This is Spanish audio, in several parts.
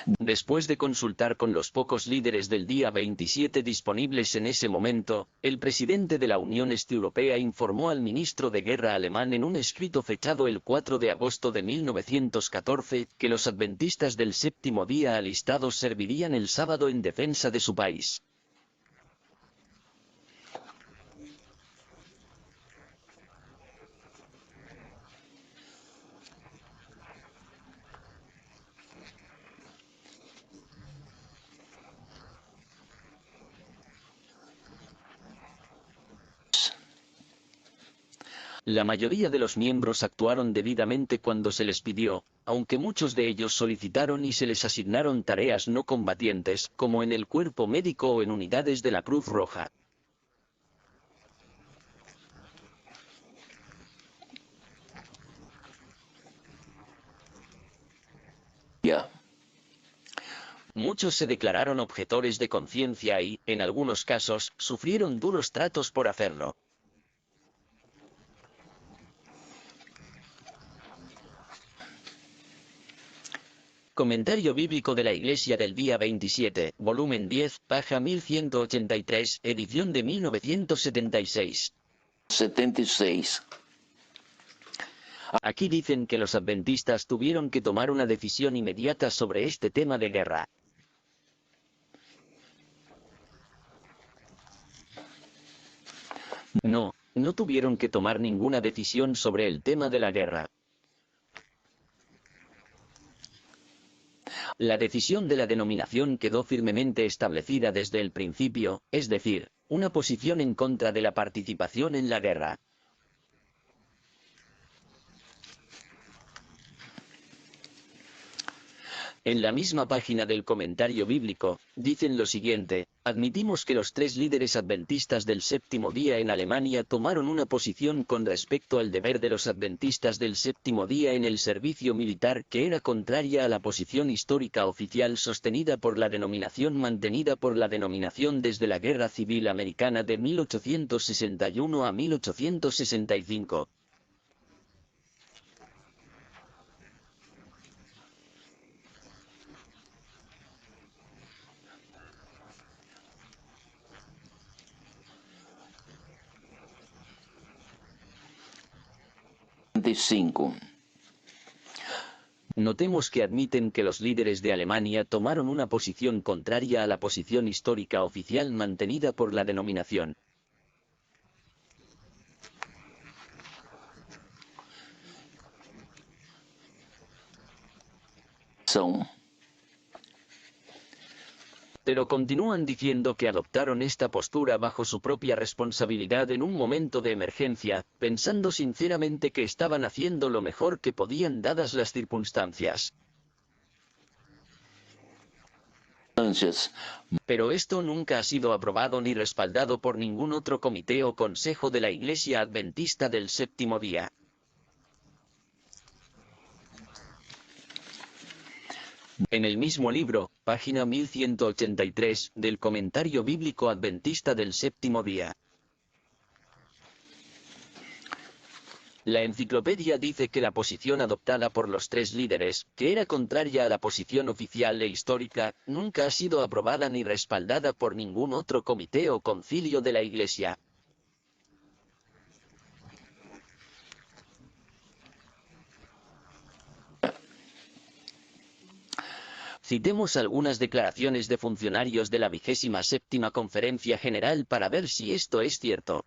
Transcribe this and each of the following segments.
Después de consultar con los pocos líderes del día 27 disponibles en ese momento, el presidente de la Unión Europea informó al ministro de Guerra alemán en un escrito fechado el 4 de agosto de 1914 que los adventistas del séptimo día alistados servirían el sábado en defensa de su país. La mayoría de los miembros actuaron debidamente cuando se les pidió, aunque muchos de ellos solicitaron y se les asignaron tareas no combatientes, como en el cuerpo médico o en unidades de la Cruz Roja. Muchos se declararon objetores de conciencia y, en algunos casos, sufrieron duros tratos por hacerlo. Comentario bíblico de la Iglesia del día 27, volumen 10, página 1183, edición de 1976. 76. Aquí dicen que los adventistas tuvieron que tomar una decisión inmediata sobre este tema de guerra. No, no tuvieron que tomar ninguna decisión sobre el tema de la guerra. La decisión de la denominación quedó firmemente establecida desde el principio, es decir, una posición en contra de la participación en la guerra. En la misma página del comentario bíblico, dicen lo siguiente: admitimos que los tres líderes adventistas del séptimo día en Alemania tomaron una posición con respecto al deber de los adventistas del séptimo día en el servicio militar que era contraria a la posición histórica oficial sostenida por la denominación mantenida por la denominación desde la Guerra Civil Americana de 1861 a 1865. Notemos que admiten que los líderes de Alemania tomaron una posición contraria a la posición histórica oficial mantenida por la denominación. Pero continúan diciendo que adoptaron esta postura bajo su propia responsabilidad en un momento de emergencia, pensando sinceramente que estaban haciendo lo mejor que podían dadas las circunstancias. Pero esto nunca ha sido aprobado ni respaldado por ningún otro comité o consejo de la Iglesia Adventista del Séptimo Día. En el mismo libro, página 1183, del Comentario Bíblico Adventista del Séptimo Día. La enciclopedia dice que la posición adoptada por los tres líderes, que era contraria a la posición oficial e histórica, nunca ha sido aprobada ni respaldada por ningún otro comité o concilio de la Iglesia. Citemos algunas declaraciones de funcionarios de la 27ª Conferencia General para ver si esto es cierto.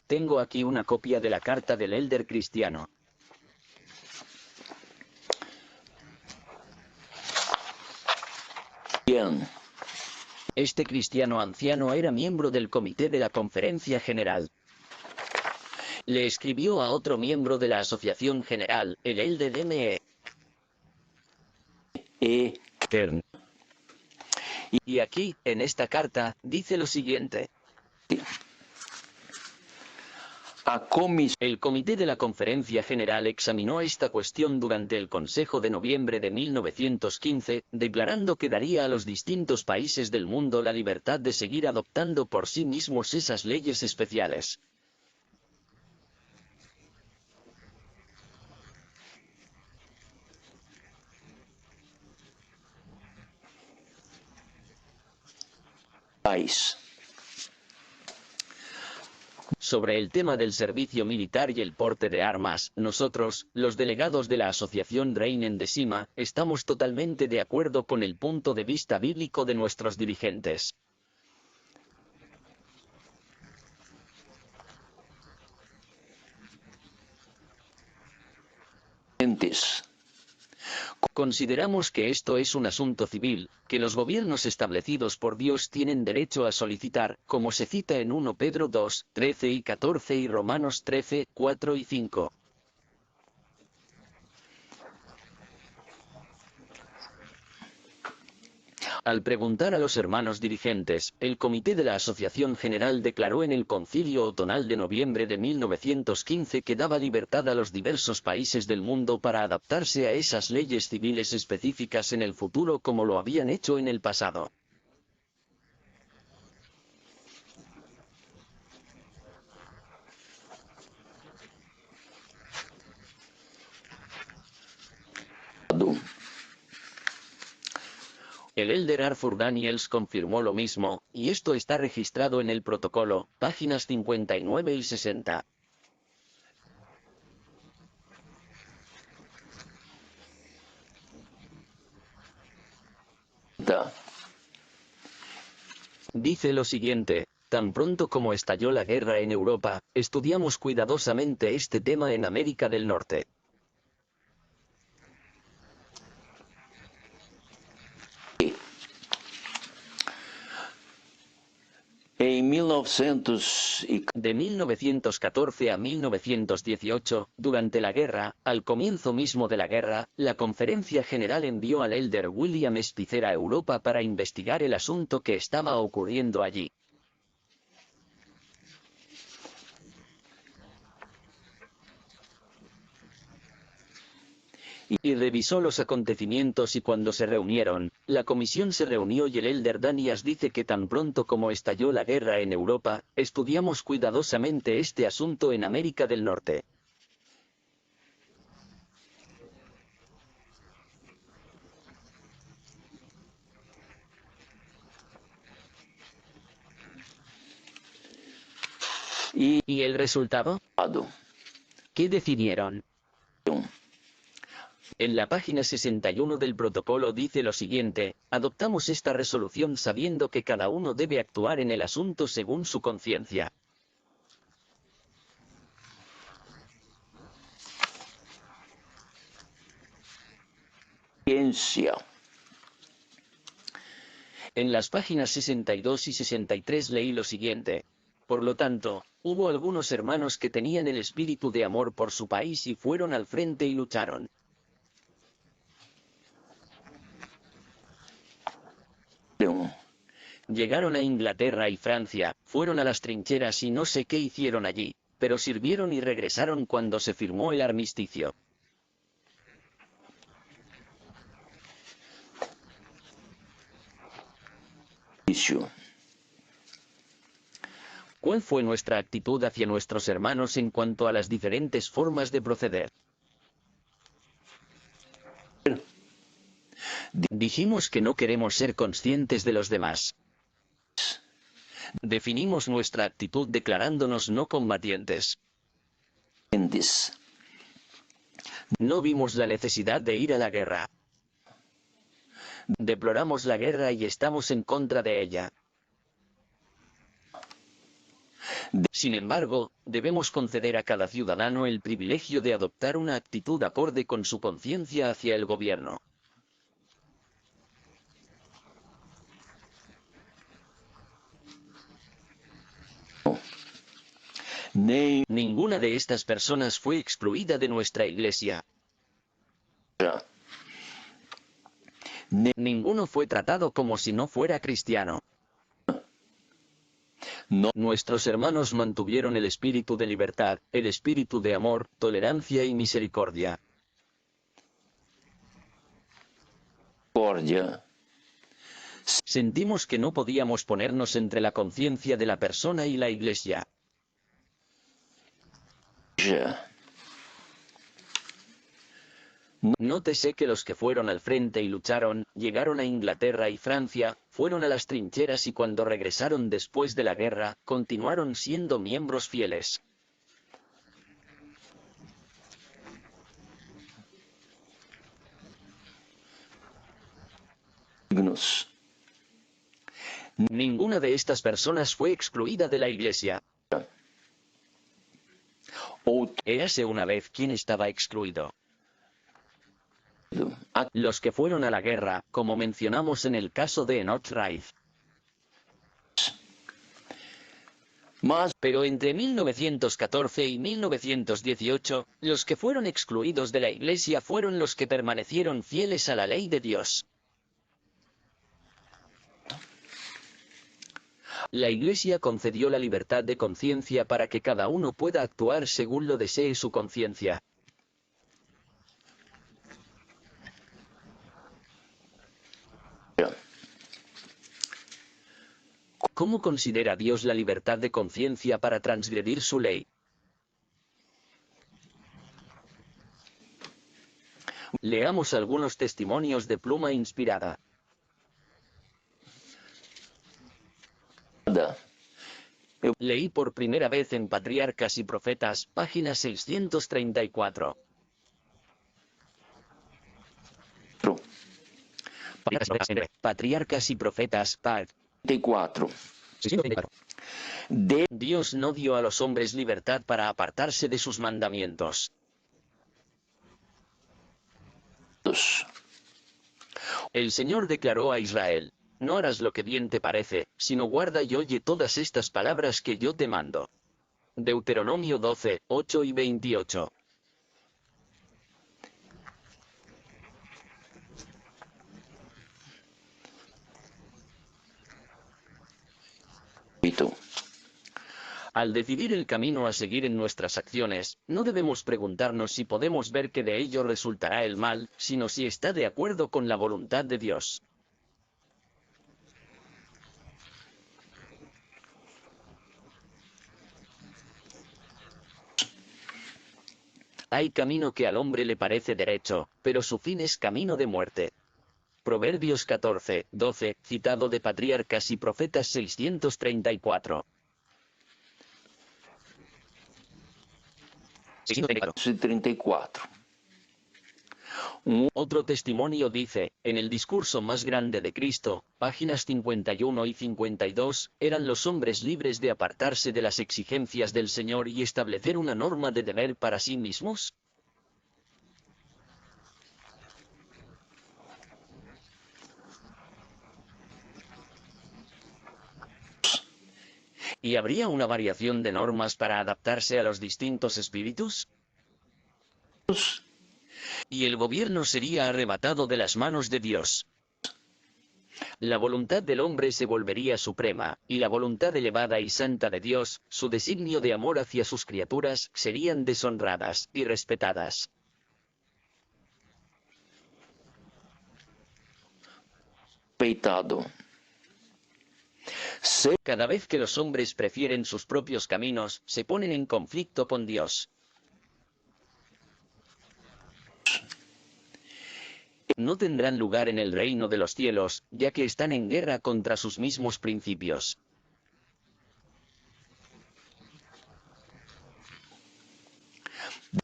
Tengo aquí una copia de la carta del Elder Cristiano. Bien. Este cristiano anciano era miembro del comité de la Conferencia General. Le escribió a otro miembro de la Asociación General, el Elder M.E. Kern. Y aquí, en esta carta, dice lo siguiente. El comité de la Conferencia General examinó esta cuestión durante el Consejo de noviembre de 1915, declarando que daría a los distintos países del mundo la libertad de seguir adoptando por sí mismos esas leyes especiales. militares. Sobre el tema del servicio militar y el porte de armas, nosotros, los delegados de la Asociación Reinen de Sima, estamos totalmente de acuerdo con el punto de vista bíblico de nuestros dirigentes. Consideramos que esto es un asunto civil, que los gobiernos establecidos por Dios tienen derecho a solicitar, como se cita en 1 Pedro 2, 13 y 14 y Romanos 13, 4 y 5. Al preguntar a los hermanos dirigentes, el Comité de la Asociación General declaró en el Concilio Otonal de noviembre de 1915 que daba libertad a los diversos países del mundo para adaptarse a esas leyes civiles específicas en el futuro como lo habían hecho en el pasado. El elder Arthur Daniels confirmó lo mismo, y esto está registrado en el protocolo, páginas 59 y 60. Dice lo siguiente: tan pronto como estalló la guerra en Europa, estudiamos cuidadosamente este tema en América del Norte. De 1914 a 1918, durante la guerra, al comienzo mismo de la guerra, la Conferencia General envió al elder William Spitzer a Europa para investigar el asunto que estaba ocurriendo allí. Y revisó los acontecimientos, y cuando se reunieron, la comisión se reunió y el elder Daniels dice que tan pronto como estalló la guerra en Europa, estudiamos cuidadosamente este asunto en América del Norte. ¿Y el resultado? ¿Qué decidieron? En la página 61 del protocolo dice lo siguiente: adoptamos esta resolución sabiendo que cada uno debe actuar en el asunto según su conciencia. En las páginas 62 y 63 leí lo siguiente: por lo tanto, hubo algunos hermanos que tenían el espíritu de amor por su país y fueron al frente y lucharon. Llegaron a Inglaterra y Francia, fueron a las trincheras y no sé qué hicieron allí, pero sirvieron y regresaron cuando se firmó el armisticio. ¿Cuál fue nuestra actitud hacia nuestros hermanos en cuanto a las diferentes formas de proceder? Dijimos que no queremos ser conscientes de los demás. Definimos nuestra actitud declarándonos no combatientes. No vimos la necesidad de ir a la guerra. Deploramos la guerra y estamos en contra de ella. Sin embargo, debemos conceder a cada ciudadano el privilegio de adoptar una actitud acorde con su conciencia hacia el gobierno. Ninguna de estas personas fue excluida de nuestra iglesia. Ninguno fue tratado como si no fuera cristiano. Nuestros hermanos mantuvieron el espíritu de libertad, el espíritu de amor, tolerancia y misericordia. Sentimos que no podíamos ponernos entre la conciencia de la persona y la iglesia. Nótese que los que fueron al frente y lucharon, llegaron a Inglaterra y Francia, fueron a las trincheras y cuando regresaron después de la guerra, continuaron siendo miembros fieles. Ignos. Ninguna de estas personas fue excluida de la iglesia. Érase una vez quien estaba excluido. Los que fueron a la guerra, como mencionamos en el caso de Enoch Wright. Pero entre 1914 y 1918, los que fueron excluidos de la iglesia fueron los que permanecieron fieles a la ley de Dios. La iglesia concedió la libertad de conciencia para que cada uno pueda actuar según lo desee su conciencia. ¿Cómo considera Dios la libertad de conciencia para transgredir su ley? Leamos algunos testimonios de pluma inspirada. Leí por primera vez en Patriarcas y Profetas, página 634. Patriarcas y Profetas, Pag. 34. Dios no dio a los hombres libertad para apartarse de sus mandamientos. El Señor declaró a Israel: no harás lo que bien te parece, sino guarda y oye todas estas palabras que yo te mando. Deuteronomio 12, 8 y 28. Al decidir el camino a seguir en nuestras acciones, no debemos preguntarnos si podemos ver que de ello resultará el mal, sino si está de acuerdo con la voluntad de Dios. Hay camino que al hombre le parece derecho, pero su fin es camino de muerte. Proverbios 14, 12, citado de Patriarcas y Profetas 634. 34. Otro testimonio dice, en el discurso más grande de Cristo, páginas 51 y 52, eran los hombres libres de apartarse de las exigencias del Señor y establecer una norma de deber para sí mismos. ¿Y habría una variación de normas para adaptarse a los distintos espíritus? Y el gobierno sería arrebatado de las manos de Dios. La voluntad del hombre se volvería suprema, y la voluntad elevada y santa de Dios, su designio de amor hacia sus criaturas, serían deshonradas y respetadas. Peitado. Cada vez que los hombres prefieren sus propios caminos, se ponen en conflicto con Dios. No tendrán lugar en el reino de los cielos, ya que están en guerra contra sus mismos principios.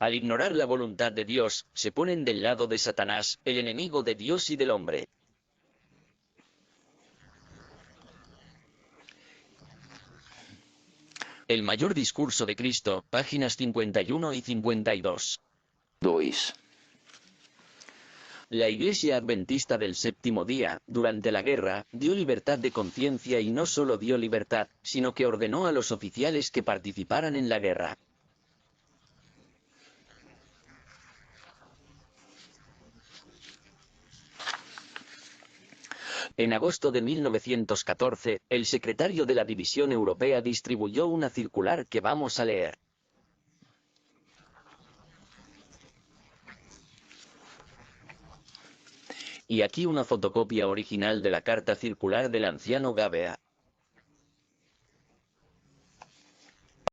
Al ignorar la voluntad de Dios, se ponen del lado de Satanás, el enemigo de Dios y del hombre. El mayor discurso de Cristo, páginas 51 y 52. 2. La Iglesia Adventista del Séptimo Día, durante la guerra, dio libertad de conciencia y no solo dio libertad, sino que ordenó a los oficiales que participaran en la guerra. En agosto de 1914, el secretario de la División Europea distribuyó una circular que vamos a leer. Y aquí una fotocopia original de la carta circular del anciano Gabea.